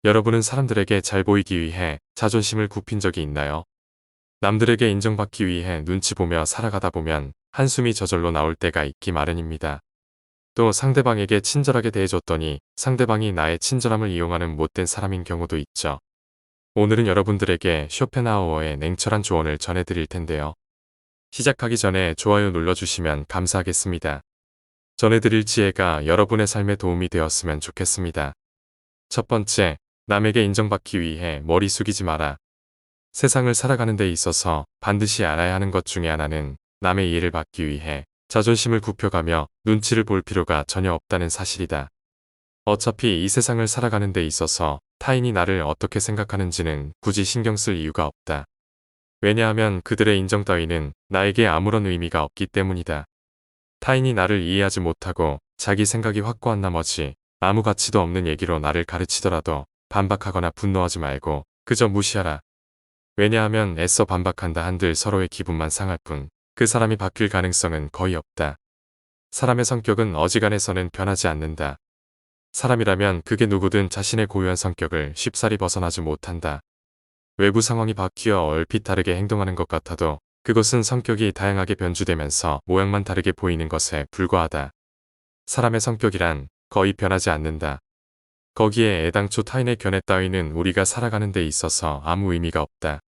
여러분은 사람들에게 잘 보이기 위해 자존심을 굽힌 적이 있나요? 남들에게 인정받기 위해 눈치 보며 살아가다 보면 한숨이 저절로 나올 때가 있기 마련입니다. 또 상대방에게 친절하게 대해줬더니 상대방이 나의 친절함을 이용하는 못된 사람인 경우도 있죠. 오늘은 여러분들에게 쇼펜하우어의 냉철한 조언을 전해드릴 텐데요. 시작하기 전에 좋아요 눌러주시면 감사하겠습니다. 전해드릴 지혜가 여러분의 삶에 도움이 되었으면 좋겠습니다. 첫 번째, 남에게 인정받기 위해 머리 숙이지 마라. 세상을 살아가는 데 있어서 반드시 알아야 하는 것 중에 하나는 남의 이해를 받기 위해 자존심을 굽혀가며 눈치를 볼 필요가 전혀 없다는 사실이다. 어차피 이 세상을 살아가는 데 있어서 타인이 나를 어떻게 생각하는지는 굳이 신경 쓸 이유가 없다. 왜냐하면 그들의 인정 따위는 나에게 아무런 의미가 없기 때문이다. 타인이 나를 이해하지 못하고 자기 생각이 확고한 나머지 아무 가치도 없는 얘기로 나를 가르치더라도 반박하거나 분노하지 말고 그저 무시하라. 왜냐하면 애써 반박한다 한들 서로의 기분만 상할 뿐 그 사람이 바뀔 가능성은 거의 없다. 사람의 성격은 어지간해서는 변하지 않는다. 사람이라면 그게 누구든 자신의 고유한 성격을 쉽사리 벗어나지 못한다. 외부 상황이 바뀌어 얼핏 다르게 행동하는 것 같아도 그것은 성격이 다양하게 변주되면서 모양만 다르게 보이는 것에 불과하다. 사람의 성격이란 거의 변하지 않는다. 거기에 애당초 타인의 견해 따위는 우리가 살아가는 데 있어서 아무 의미가 없다.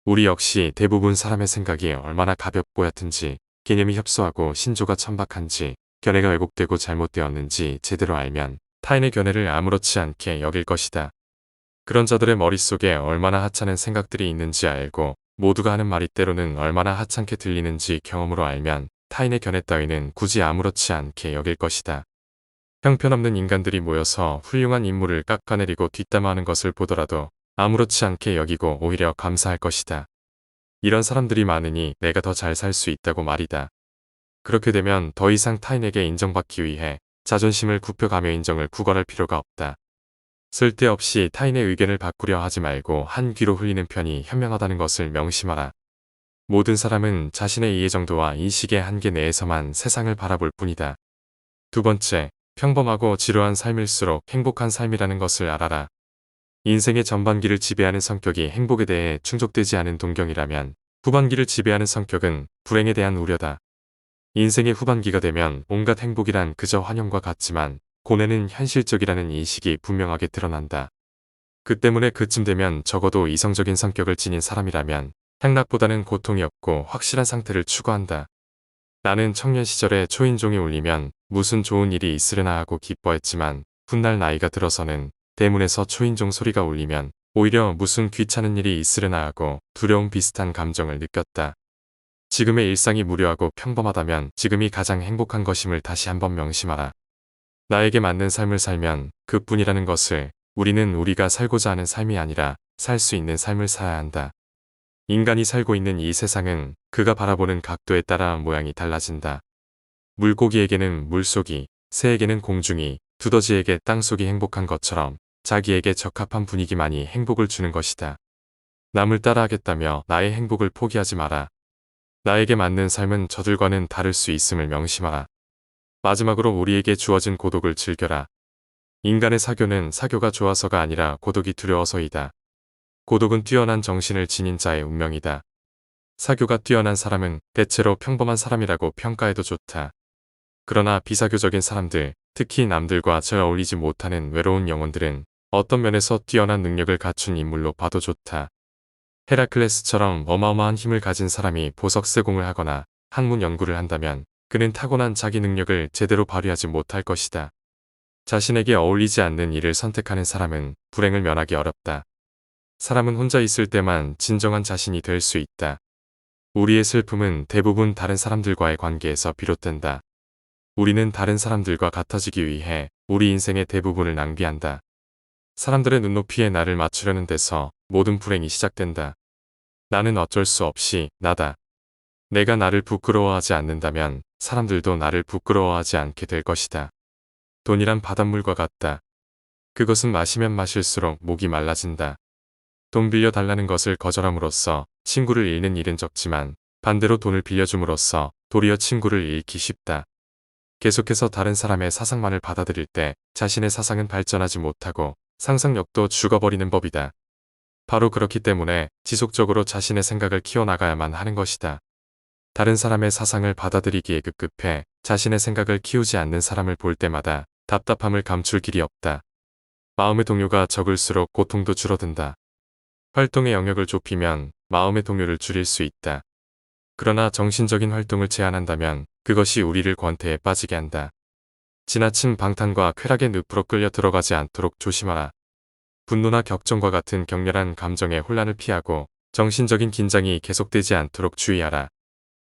우리 역시 대부분 사람의 생각이 얼마나 가볍고 얕은지, 개념이 협소하고 신조가 천박한지, 견해가 왜곡되고 잘못되었는지 제대로 알면 타인의 견해를 아무렇지 않게 여길 것이다. 그런 자들의 머릿속에 얼마나 하찮은 생각들이 있는지 알고 모두가 하는 말이 때로는 얼마나 하찮게 들리는지 경험으로 알면 타인의 견해 따위는 굳이 아무렇지 않게 여길 것이다. 형편없는 인간들이 모여서 훌륭한 인물을 깎아내리고 뒷담화하는 것을 보더라도 아무렇지 않게 여기고 오히려 감사할 것이다. 이런 사람들이 많으니 내가 더 잘 살 수 있다고 말이다. 그렇게 되면 더 이상 타인에게 인정받기 위해 자존심을 굽혀가며 인정을 구걸할 필요가 없다. 쓸데없이 타인의 의견을 바꾸려 하지 말고 한 귀로 흘리는 편이 현명하다는 것을 명심하라. 모든 사람은 자신의 이해 정도와 인식의 한계 내에서만 세상을 바라볼 뿐이다. 두 번째, 평범하고 지루한 삶일수록 행복한 삶이라는 것을 알아라. 인생의 전반기를 지배하는 성격이 행복에 대해 충족되지 않은 동경이라면 후반기를 지배하는 성격은 불행에 대한 우려다. 인생의 후반기가 되면 온갖 행복이란 그저 환영과 같지만 고뇌는 현실적이라는 인식이 분명하게 드러난다. 그 때문에 그쯤 되면 적어도 이성적인 성격을 지닌 사람이라면 행락보다는 고통이 없고 확실한 상태를 추구한다. 나는 청년 시절에 초인종이 울리면 무슨 좋은 일이 있으려나 하고 기뻐했지만 훗날 나이가 들어서는 대문에서 초인종 소리가 울리면 오히려 무슨 귀찮은 일이 있으려나 하고 두려움 비슷한 감정을 느꼈다. 지금의 일상이 무료하고 평범하다면 지금이 가장 행복한 것임을 다시 한번 명심하라. 나에게 맞는 삶을 살면 그뿐이라는 것을 우리는 우리가 살고자 하는 삶이 아니라 살 수 있는 삶을 살아야 한다. 인간이 살고 있는 이 세상은 그가 바라보는 각도에 따라 모양이 달라진다. 물고기에게는 물속이, 새에게는 공중이, 두더지에게 땅속이 행복한 것처럼 자기에게 적합한 분위기만이 행복을 주는 것이다. 남을 따라하겠다며 나의 행복을 포기하지 마라. 나에게 맞는 삶은 저들과는 다를 수 있음을 명심하라. 마지막으로 우리에게 주어진 고독을 즐겨라. 인간의 사교는 사교가 좋아서가 아니라 고독이 두려워서이다. 고독은 뛰어난 정신을 지닌 자의 운명이다. 사교가 뛰어난 사람은 대체로 평범한 사람이라고 평가해도 좋다. 그러나 비사교적인 사람들, 특히 남들과 잘 어울리지 못하는 외로운 영혼들은 어떤 면에서 뛰어난 능력을 갖춘 인물로 봐도 좋다. 헤라클레스처럼 어마어마한 힘을 가진 사람이 보석 세공을 하거나 학문 연구를 한다면 그는 타고난 자기 능력을 제대로 발휘하지 못할 것이다. 자신에게 어울리지 않는 일을 선택하는 사람은 불행을 면하기 어렵다. 사람은 혼자 있을 때만 진정한 자신이 될 수 있다. 우리의 슬픔은 대부분 다른 사람들과의 관계에서 비롯된다. 우리는 다른 사람들과 같아지기 위해 우리 인생의 대부분을 낭비한다. 사람들의 눈높이에 나를 맞추려는 데서 모든 불행이 시작된다. 나는 어쩔 수 없이 나다. 내가 나를 부끄러워하지 않는다면 사람들도 나를 부끄러워하지 않게 될 것이다. 돈이란 바닷물과 같다. 그것은 마시면 마실수록 목이 말라진다. 돈 빌려 달라는 것을 거절함으로써 친구를 잃는 일은 적지만 반대로 돈을 빌려줌으로써 도리어 친구를 잃기 쉽다. 계속해서 다른 사람의 사상만을 받아들일 때 자신의 사상은 발전하지 못하고 상상력도 죽어버리는 법이다. 바로 그렇기 때문에 지속적으로 자신의 생각을 키워나가야만 하는 것이다. 다른 사람의 사상을 받아들이기에 급급해 자신의 생각을 키우지 않는 사람을 볼 때마다 답답함을 감출 길이 없다. 마음의 동요가 적을수록 고통도 줄어든다. 활동의 영역을 좁히면 마음의 동요를 줄일 수 있다. 그러나 정신적인 활동을 제한한다면 그것이 우리를 권태에 빠지게 한다. 지나친 방탕과 쾌락의 늪으로 끌려 들어가지 않도록 조심하라. 분노나 격정과 같은 격렬한 감정의 혼란을 피하고 정신적인 긴장이 계속되지 않도록 주의하라.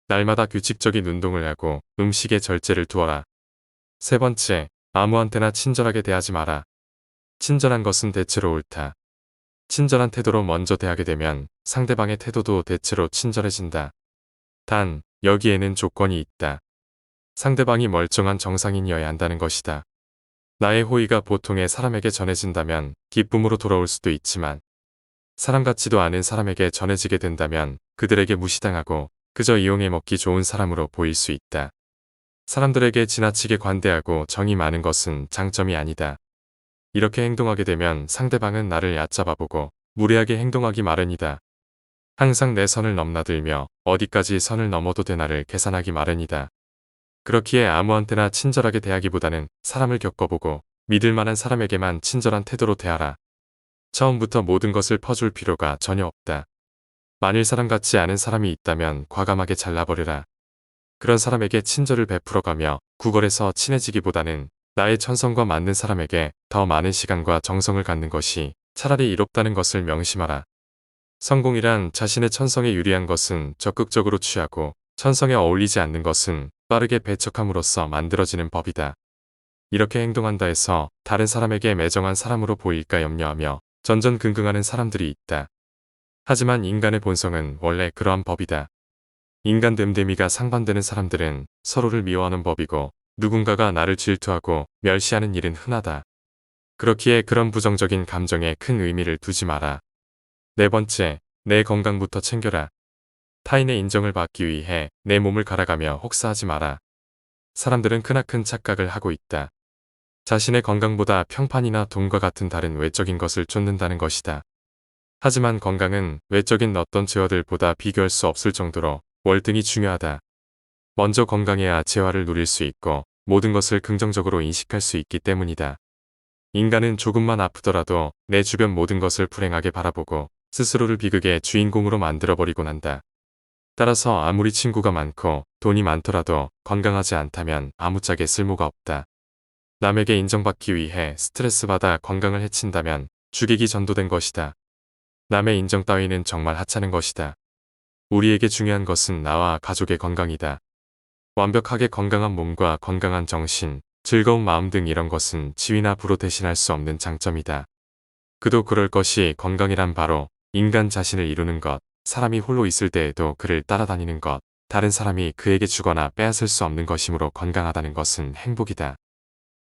날마다 규칙적인 운동을 하고 음식에 절제를 두어라. 세 번째, 아무한테나 친절하게 대하지 마라. 친절한 것은 대체로 옳다. 친절한 태도로 먼저 대하게 되면 상대방의 태도도 대체로 친절해진다. 단, 여기에는 조건이 있다. 상대방이 멀쩡한 정상인이어야 한다는 것이다. 나의 호의가 보통의 사람에게 전해진다면 기쁨으로 돌아올 수도 있지만 사람 같지도 않은 사람에게 전해지게 된다면 그들에게 무시당하고 그저 이용해 먹기 좋은 사람으로 보일 수 있다. 사람들에게 지나치게 관대하고 정이 많은 것은 장점이 아니다. 이렇게 행동하게 되면 상대방은 나를 얕잡아보고 무례하게 행동하기 마련이다. 항상 내 선을 넘나들며 어디까지 선을 넘어도 되나를 계산하기 마련이다. 그렇기에 아무한테나 친절하게 대하기보다는 사람을 겪어보고 믿을 만한 사람에게만 친절한 태도로 대하라. 처음부터 모든 것을 퍼줄 필요가 전혀 없다. 만일 사람 같지 않은 사람이 있다면 과감하게 잘라버려라. 그런 사람에게 친절을 베풀어가며 구걸해서 친해지기보다는 나의 천성과 맞는 사람에게 더 많은 시간과 정성을 갖는 것이 차라리 이롭다는 것을 명심하라. 성공이란 자신의 천성에 유리한 것은 적극적으로 취하고 천성에 어울리지 않는 것은 빠르게 배척함으로써 만들어지는 법이다. 이렇게 행동한다 해서 다른 사람에게 매정한 사람으로 보일까 염려하며 전전긍긍하는 사람들이 있다. 하지만 인간의 본성은 원래 그러한 법이다. 인간 됨됨이가 상반되는 사람들은 서로를 미워하는 법이고 누군가가 나를 질투하고 멸시하는 일은 흔하다. 그렇기에 그런 부정적인 감정에 큰 의미를 두지 마라. 네 번째, 내 건강부터 챙겨라. 타인의 인정을 받기 위해 내 몸을 갈아가며 혹사하지 마라. 사람들은 크나큰 착각을 하고 있다. 자신의 건강보다 평판이나 돈과 같은 다른 외적인 것을 쫓는다는 것이다. 하지만 건강은 외적인 어떤 재화들보다 비교할 수 없을 정도로 월등히 중요하다. 먼저 건강해야 재화를 누릴 수 있고 모든 것을 긍정적으로 인식할 수 있기 때문이다. 인간은 조금만 아프더라도 내 주변 모든 것을 불행하게 바라보고 스스로를 비극의 주인공으로 만들어버리곤 한다. 따라서 아무리 친구가 많고 돈이 많더라도 건강하지 않다면 아무짝에 쓸모가 없다. 남에게 인정받기 위해 스트레스받아 건강을 해친다면 주객이 전도된 것이다. 남의 인정 따위는 정말 하찮은 것이다. 우리에게 중요한 것은 나와 가족의 건강이다. 완벽하게 건강한 몸과 건강한 정신, 즐거운 마음 등 이런 것은 지위나 부로 대신할 수 없는 장점이다. 그도 그럴 것이 건강이란 바로 인간 자신을 이루는 것, 사람이 홀로 있을 때에도 그를 따라다니는 것, 다른 사람이 그에게 주거나 빼앗을 수 없는 것이므로 건강하다는 것은 행복이다.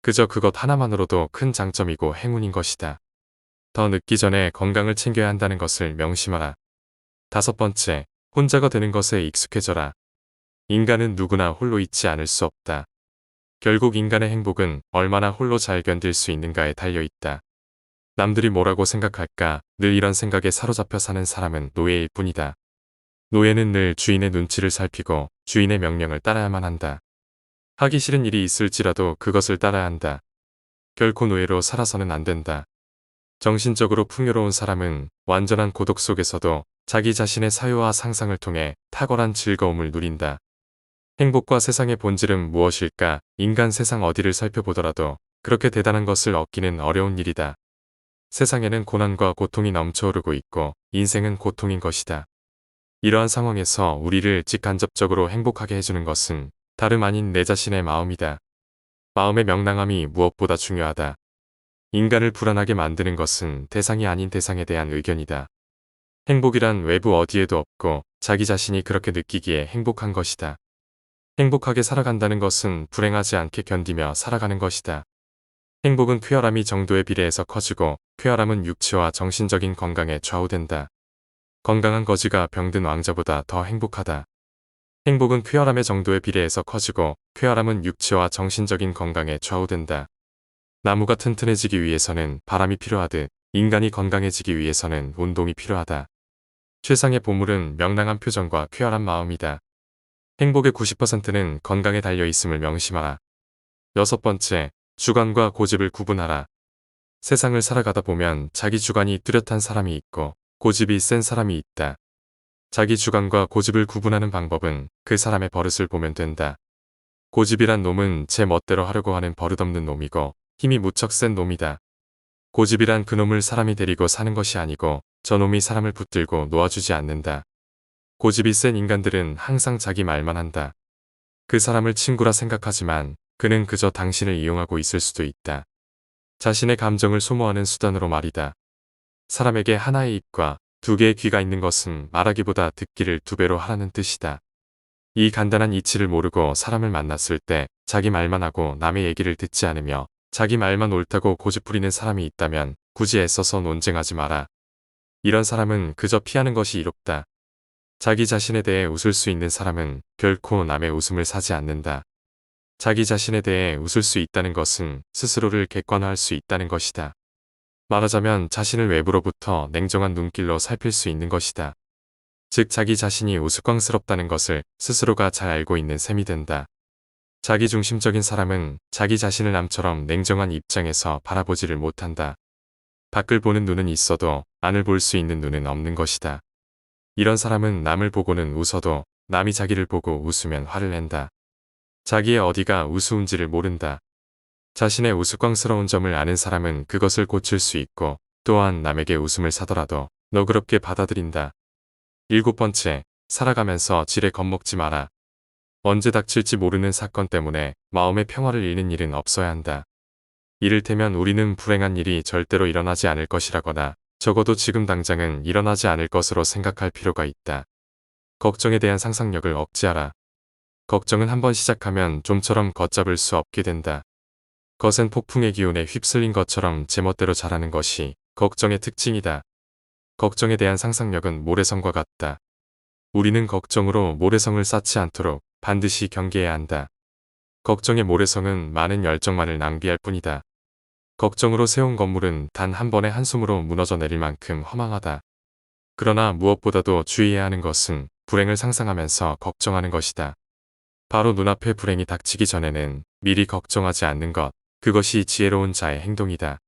그저 그것 하나만으로도 큰 장점이고 행운인 것이다. 더 늦기 전에 건강을 챙겨야 한다는 것을 명심하라. 다섯 번째, 혼자가 되는 것에 익숙해져라. 인간은 누구나 홀로 있지 않을 수 없다. 결국 인간의 행복은 얼마나 홀로 잘 견딜 수 있는가에 달려있다. 남들이 뭐라고 생각할까 늘 이런 생각에 사로잡혀 사는 사람은 노예일 뿐이다. 노예는 늘 주인의 눈치를 살피고 주인의 명령을 따라야만 한다. 하기 싫은 일이 있을지라도 그것을 따라야 한다. 결코 노예로 살아서는 안 된다. 정신적으로 풍요로운 사람은 완전한 고독 속에서도 자기 자신의 사유와 상상을 통해 탁월한 즐거움을 누린다. 행복과 세상의 본질은 무엇일까? 인간 세상 어디를 살펴보더라도 그렇게 대단한 것을 얻기는 어려운 일이다. 세상에는 고난과 고통이 넘쳐오르고 있고 인생은 고통인 것이다. 이러한 상황에서 우리를 직간접적으로 행복하게 해주는 것은 다름 아닌 내 자신의 마음이다. 마음의 명랑함이 무엇보다 중요하다. 인간을 불안하게 만드는 것은 대상이 아닌 대상에 대한 의견이다. 행복이란 외부 어디에도 없고 자기 자신이 그렇게 느끼기에 행복한 것이다. 행복하게 살아간다는 것은 불행하지 않게 견디며 살아가는 것이다. 행복은 쾌활함이 정도에 비례해서 커지고 쾌활함은 육체와 정신적인 건강에 좌우된다. 건강한 거지가 병든 왕자보다 더 행복하다. 행복은 쾌활함의 정도에 비례해서 커지고 쾌활함은 육체와 정신적인 건강에 좌우된다. 나무가 튼튼해지기 위해서는 바람이 필요하듯 인간이 건강해지기 위해서는 운동이 필요하다. 최상의 보물은 명랑한 표정과 쾌활한 마음이다. 행복의 90%는 건강에 달려 있음을 명심하라. 여섯 번째, 주관과 고집을 구분하라. 세상을 살아가다 보면 자기 주관이 뚜렷한 사람이 있고 고집이 센 사람이 있다. 자기 주관과 고집을 구분하는 방법은 그 사람의 버릇을 보면 된다. 고집이란 놈은 제 멋대로 하려고 하는 버릇없는 놈이고 힘이 무척 센 놈이다. 고집이란 그놈을 사람이 데리고 사는 것이 아니고 저놈이 사람을 붙들고 놓아주지 않는다. 고집이 센 인간들은 항상 자기 말만 한다. 그 사람을 친구라 생각하지만 그는 그저 당신을 이용하고 있을 수도 있다. 자신의 감정을 소모하는 수단으로 말이다. 사람에게 하나의 입과 두 개의 귀가 있는 것은 말하기보다 듣기를 두 배로 하라는 뜻이다. 이 간단한 이치를 모르고 사람을 만났을 때 자기 말만 하고 남의 얘기를 듣지 않으며 자기 말만 옳다고 고집부리는 사람이 있다면 굳이 애써서 논쟁하지 마라. 이런 사람은 그저 피하는 것이 이롭다. 자기 자신에 대해 웃을 수 있는 사람은 결코 남의 웃음을 사지 않는다. 자기 자신에 대해 웃을 수 있다는 것은 스스로를 객관화할 수 있다는 것이다. 말하자면 자신을 외부로부터 냉정한 눈길로 살필 수 있는 것이다. 즉 자기 자신이 우스꽝스럽다는 것을 스스로가 잘 알고 있는 셈이 된다. 자기중심적인 사람은 자기 자신을 남처럼 냉정한 입장에서 바라보지를 못한다. 밖을 보는 눈은 있어도 안을 볼 수 있는 눈은 없는 것이다. 이런 사람은 남을 보고는 웃어도 남이 자기를 보고 웃으면 화를 낸다. 자기의 어디가 우스운지를 모른다. 자신의 우스꽝스러운 점을 아는 사람은 그것을 고칠 수 있고 또한 남에게 웃음을 사더라도 너그럽게 받아들인다. 일곱 번째, 살아가면서 지레 겁먹지 마라. 언제 닥칠지 모르는 사건 때문에 마음의 평화를 잃는 일은 없어야 한다. 이를테면 우리는 불행한 일이 절대로 일어나지 않을 것이라거나 적어도 지금 당장은 일어나지 않을 것으로 생각할 필요가 있다. 걱정에 대한 상상력을 억제하라. 걱정은 한번 시작하면 좀처럼 걷잡을 수 없게 된다. 거센 폭풍의 기운에 휩쓸린 것처럼 제멋대로 자라는 것이 걱정의 특징이다. 걱정에 대한 상상력은 모래성과 같다. 우리는 걱정으로 모래성을 쌓지 않도록 반드시 경계해야 한다. 걱정의 모래성은 많은 열정만을 낭비할 뿐이다. 걱정으로 세운 건물은 단 한 번의 한숨으로 무너져 내릴 만큼 허망하다. 그러나 무엇보다도 주의해야 하는 것은 불행을 상상하면서 걱정하는 것이다. 바로 눈앞에 불행이 닥치기 전에는 미리 걱정하지 않는 것, 그것이 지혜로운 자의 행동이다.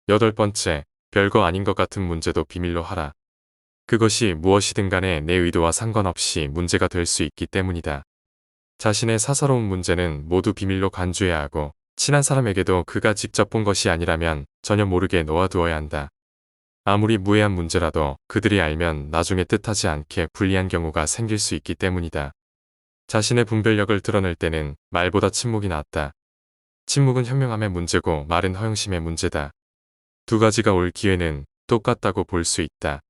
여덟 번째, 별거 아닌 것 같은 문제도 비밀로 하라. 그것이 무엇이든 간에 내 의도와 상관없이 문제가 될 수 있기 때문이다. 자신의 사사로운 문제는 모두 비밀로 간주해야 하고 친한 사람에게도 그가 직접 본 것이 아니라면 전혀 모르게 놓아두어야 한다. 아무리 무해한 문제라도 그들이 알면 나중에 뜻하지 않게 불리한 경우가 생길 수 있기 때문이다. 자신의 분별력을 드러낼 때는 말보다 침묵이 낫다. 침묵은 현명함의 문제고 말은 허영심의 문제다. 두 가지가 올 기회는 똑같다고 볼 수 있다.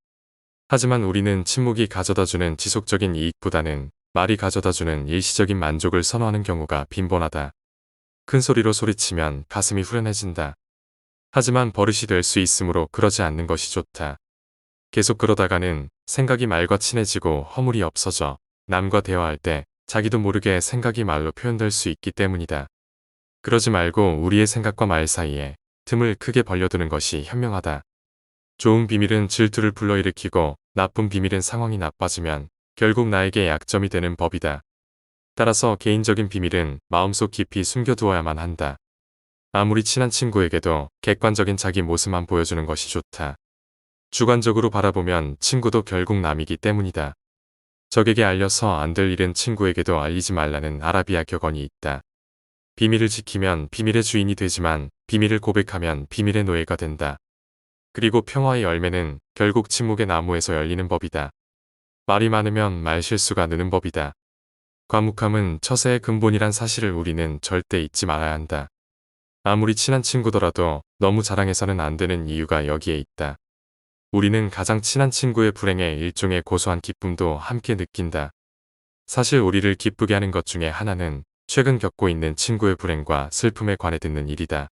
하지만 우리는 침묵이 가져다주는 지속적인 이익보다는 말이 가져다주는 일시적인 만족을 선호하는 경우가 빈번하다. 큰 소리로 소리치면 가슴이 후련해진다. 하지만 버릇이 될 수 있으므로 그러지 않는 것이 좋다. 계속 그러다가는 생각이 말과 친해지고 허물이 없어져 남과 대화할 때 자기도 모르게 생각이 말로 표현될 수 있기 때문이다. 그러지 말고 우리의 생각과 말 사이에 틈을 크게 벌려두는 것이 현명하다. 좋은 비밀은 질투를 불러일으키고 나쁜 비밀은 상황이 나빠지면 결국 나에게 약점이 되는 법이다. 따라서 개인적인 비밀은 마음속 깊이 숨겨두어야만 한다. 아무리 친한 친구에게도 객관적인 자기 모습만 보여주는 것이 좋다. 주관적으로 바라보면 친구도 결국 남이기 때문이다. 적에게 알려서 안 될 일은 친구에게도 알리지 말라는 아라비아 격언이 있다. 비밀을 지키면 비밀의 주인이 되지만 비밀을 고백하면 비밀의 노예가 된다. 그리고 평화의 열매는 결국 침묵의 나무에서 열리는 법이다. 말이 많으면 말실수가 느는 법이다. 과묵함은 처세의 근본이란 사실을 우리는 절대 잊지 말아야 한다. 아무리 친한 친구더라도 너무 자랑해서는 안 되는 이유가 여기에 있다. 우리는 가장 친한 친구의 불행에 일종의 고소한 기쁨도 함께 느낀다. 사실 우리를 기쁘게 하는 것 중에 하나는 최근 겪고 있는 친구의 불행과 슬픔에 관해 듣는 일이다.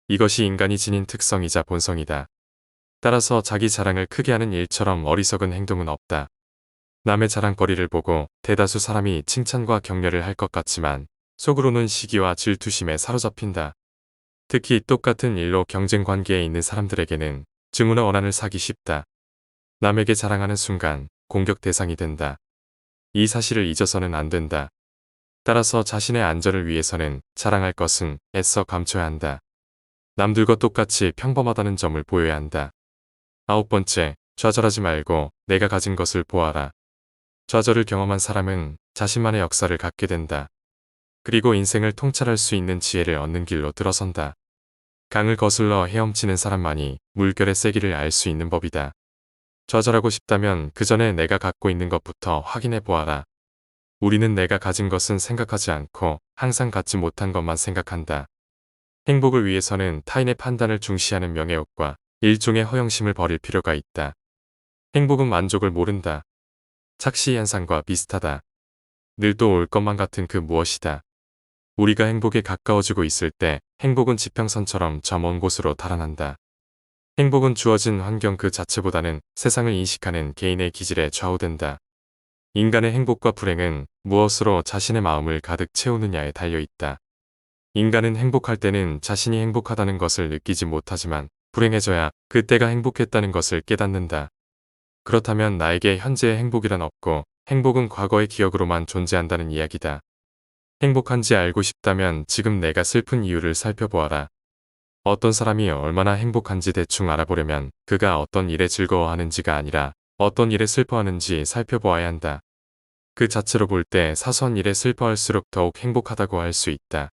이것이 인간이 지닌 특성이자 본성이다. 따라서 자기 자랑을 크게 하는 일처럼 어리석은 행동은 없다. 남의 자랑거리를 보고 대다수 사람이 칭찬과 격려를 할 것 같지만 속으로는 시기와 질투심에 사로잡힌다. 특히 똑같은 일로 경쟁 관계에 있는 사람들에게는 증오나 원한을 사기 쉽다. 남에게 자랑하는 순간 공격 대상이 된다. 이 사실을 잊어서는 안 된다. 따라서 자신의 안전을 위해서는 자랑할 것은 애써 감춰야 한다. 남들과 똑같이 평범하다는 점을 보여야 한다. 9번째, 좌절하지 말고 내가 가진 것을 보아라. 좌절을 경험한 사람은 자신만의 역사를 갖게 된다. 그리고 인생을 통찰할 수 있는 지혜를 얻는 길로 들어선다. 강을 거슬러 헤엄치는 사람만이 물결의 세기를 알 수 있는 법이다. 좌절하고 싶다면 그 전에 내가 갖고 있는 것부터 확인해 보아라. 우리는 내가 가진 것은 생각하지 않고 항상 갖지 못한 것만 생각한다. 행복을 위해서는 타인의 판단을 중시하는 명예욕과 일종의 허영심을 버릴 필요가 있다. 행복은 만족을 모른다. 착시 현상과 비슷하다. 늘 또 올 것만 같은 그 무엇이다. 우리가 행복에 가까워지고 있을 때 행복은 지평선처럼 저 먼 곳으로 달아난다. 행복은 주어진 환경 그 자체보다는 세상을 인식하는 개인의 기질에 좌우된다. 인간의 행복과 불행은 무엇으로 자신의 마음을 가득 채우느냐에 달려있다. 인간은 행복할 때는 자신이 행복하다는 것을 느끼지 못하지만 불행해져야 그때가 행복했다는 것을 깨닫는다. 그렇다면 나에게 현재의 행복이란 없고 행복은 과거의 기억으로만 존재한다는 이야기다. 행복한지 알고 싶다면 지금 내가 슬픈 이유를 살펴보아라. 어떤 사람이 얼마나 행복한지 대충 알아보려면 그가 어떤 일에 즐거워하는지가 아니라 어떤 일에 슬퍼하는지 살펴보아야 한다. 그 자체로 볼 때 사소한 일에 슬퍼할수록 더욱 행복하다고 할 수 있다.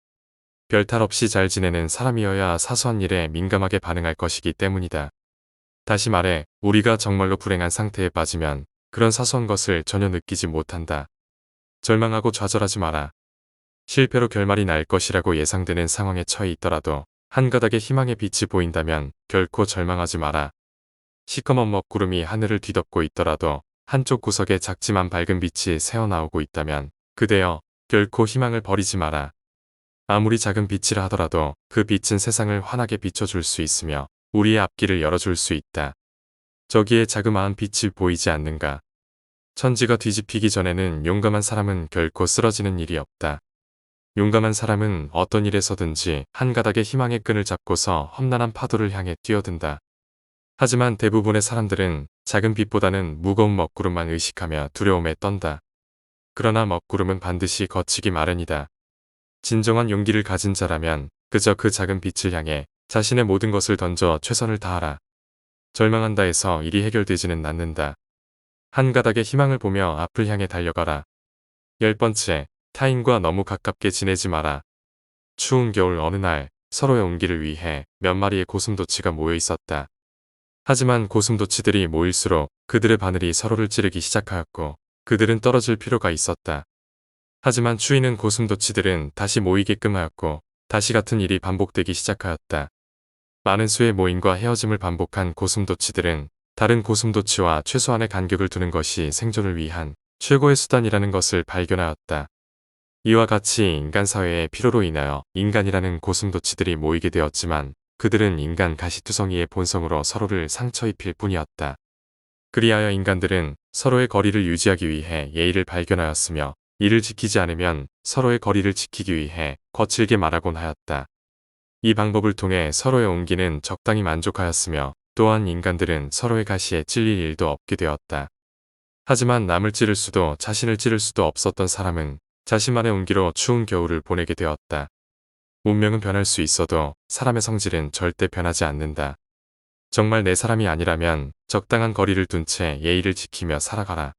별탈 없이 잘 지내는 사람이어야 사소한 일에 민감하게 반응할 것이기 때문이다. 다시 말해 우리가 정말로 불행한 상태에 빠지면 그런 사소한 것을 전혀 느끼지 못한다. 절망하고 좌절하지 마라. 실패로 결말이 날 것이라고 예상되는 상황에 처해 있더라도 한 가닥의 희망의 빛이 보인다면 결코 절망하지 마라. 시커먼 먹구름이 하늘을 뒤덮고 있더라도 한쪽 구석에 작지만 밝은 빛이 새어나오고 있다면 그대여 결코 희망을 버리지 마라. 아무리 작은 빛이라 하더라도 그 빛은 세상을 환하게 비춰줄 수 있으며 우리의 앞길을 열어줄 수 있다. 저기에 자그마한 빛이 보이지 않는가? 천지가 뒤집히기 전에는 용감한 사람은 결코 쓰러지는 일이 없다. 용감한 사람은 어떤 일에서든지 한 가닥의 희망의 끈을 잡고서 험난한 파도를 향해 뛰어든다. 하지만 대부분의 사람들은 작은 빛보다는 무거운 먹구름만 의식하며 두려움에 떤다. 그러나 먹구름은 반드시 거치기 마련이다. 진정한 용기를 가진 자라면 그저 그 작은 빛을 향해 자신의 모든 것을 던져 최선을 다하라. 절망한다 해서 일이 해결되지는 않는다. 한 가닥의 희망을 보며 앞을 향해 달려가라. 10번째, 타인과 너무 가깝게 지내지 마라. 추운 겨울 어느 날 서로의 온기를 위해 몇 마리의 고슴도치가 모여 있었다. 하지만 고슴도치들이 모일수록 그들의 바늘이 서로를 찌르기 시작하였고 그들은 떨어질 필요가 있었다. 하지만 추위는 고슴도치들은 다시 모이게끔 하였고 다시 같은 일이 반복되기 시작하였다. 많은 수의 모임과 헤어짐을 반복한 고슴도치들은 다른 고슴도치와 최소한의 간격을 두는 것이 생존을 위한 최고의 수단이라는 것을 발견하였다. 이와 같이 인간 사회의 필요로 인하여 인간이라는 고슴도치들이 모이게 되었지만 그들은 인간 가시투성이의 본성으로 서로를 상처 입힐 뿐이었다. 그리하여 인간들은 서로의 거리를 유지하기 위해 예의를 발견하였으며 이를 지키지 않으면 서로의 거리를 지키기 위해 거칠게 말하곤 하였다. 이 방법을 통해 서로의 온기는 적당히 만족하였으며 또한 인간들은 서로의 가시에 찔릴 일도 없게 되었다. 하지만 남을 찌를 수도 자신을 찌를 수도 없었던 사람은 자신만의 온기로 추운 겨울을 보내게 되었다. 문명은 변할 수 있어도 사람의 성질은 절대 변하지 않는다. 정말 내 사람이 아니라면 적당한 거리를 둔 채 예의를 지키며 살아가라.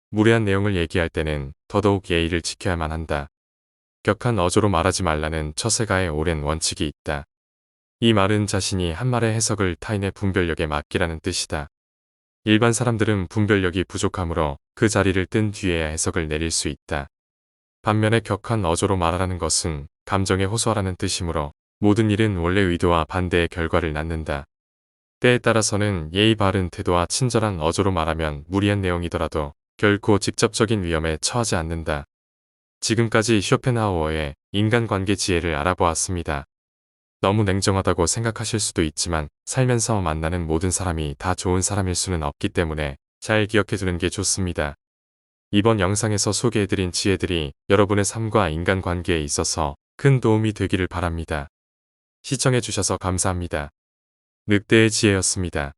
무례한 내용을 얘기할 때는 더더욱 예의를 지켜야만 한다. 격한 어조로 말하지 말라는 처세가의 오랜 원칙이 있다. 이 말은 자신이 한 말의 해석을 타인의 분별력에 맡기라는 뜻이다. 일반 사람들은 분별력이 부족하므로 그 자리를 뜬 뒤에야 해석을 내릴 수 있다. 반면에 격한 어조로 말하라는 것은 감정에 호소하라는 뜻이므로 모든 일은 원래 의도와 반대의 결과를 낳는다. 때에 따라서는 예의 바른 태도와 친절한 어조로 말하면 무리한 내용이더라도 결코 직접적인 위험에 처하지 않는다. 지금까지 쇼펜하우어의 인간관계 지혜를 알아보았습니다. 너무 냉정하다고 생각하실 수도 있지만 살면서 만나는 모든 사람이 다 좋은 사람일 수는 없기 때문에 잘 기억해두는 게 좋습니다. 이번 영상에서 소개해드린 지혜들이 여러분의 삶과 인간관계에 있어서 큰 도움이 되기를 바랍니다. 시청해주셔서 감사합니다. 늑대의 지혜였습니다.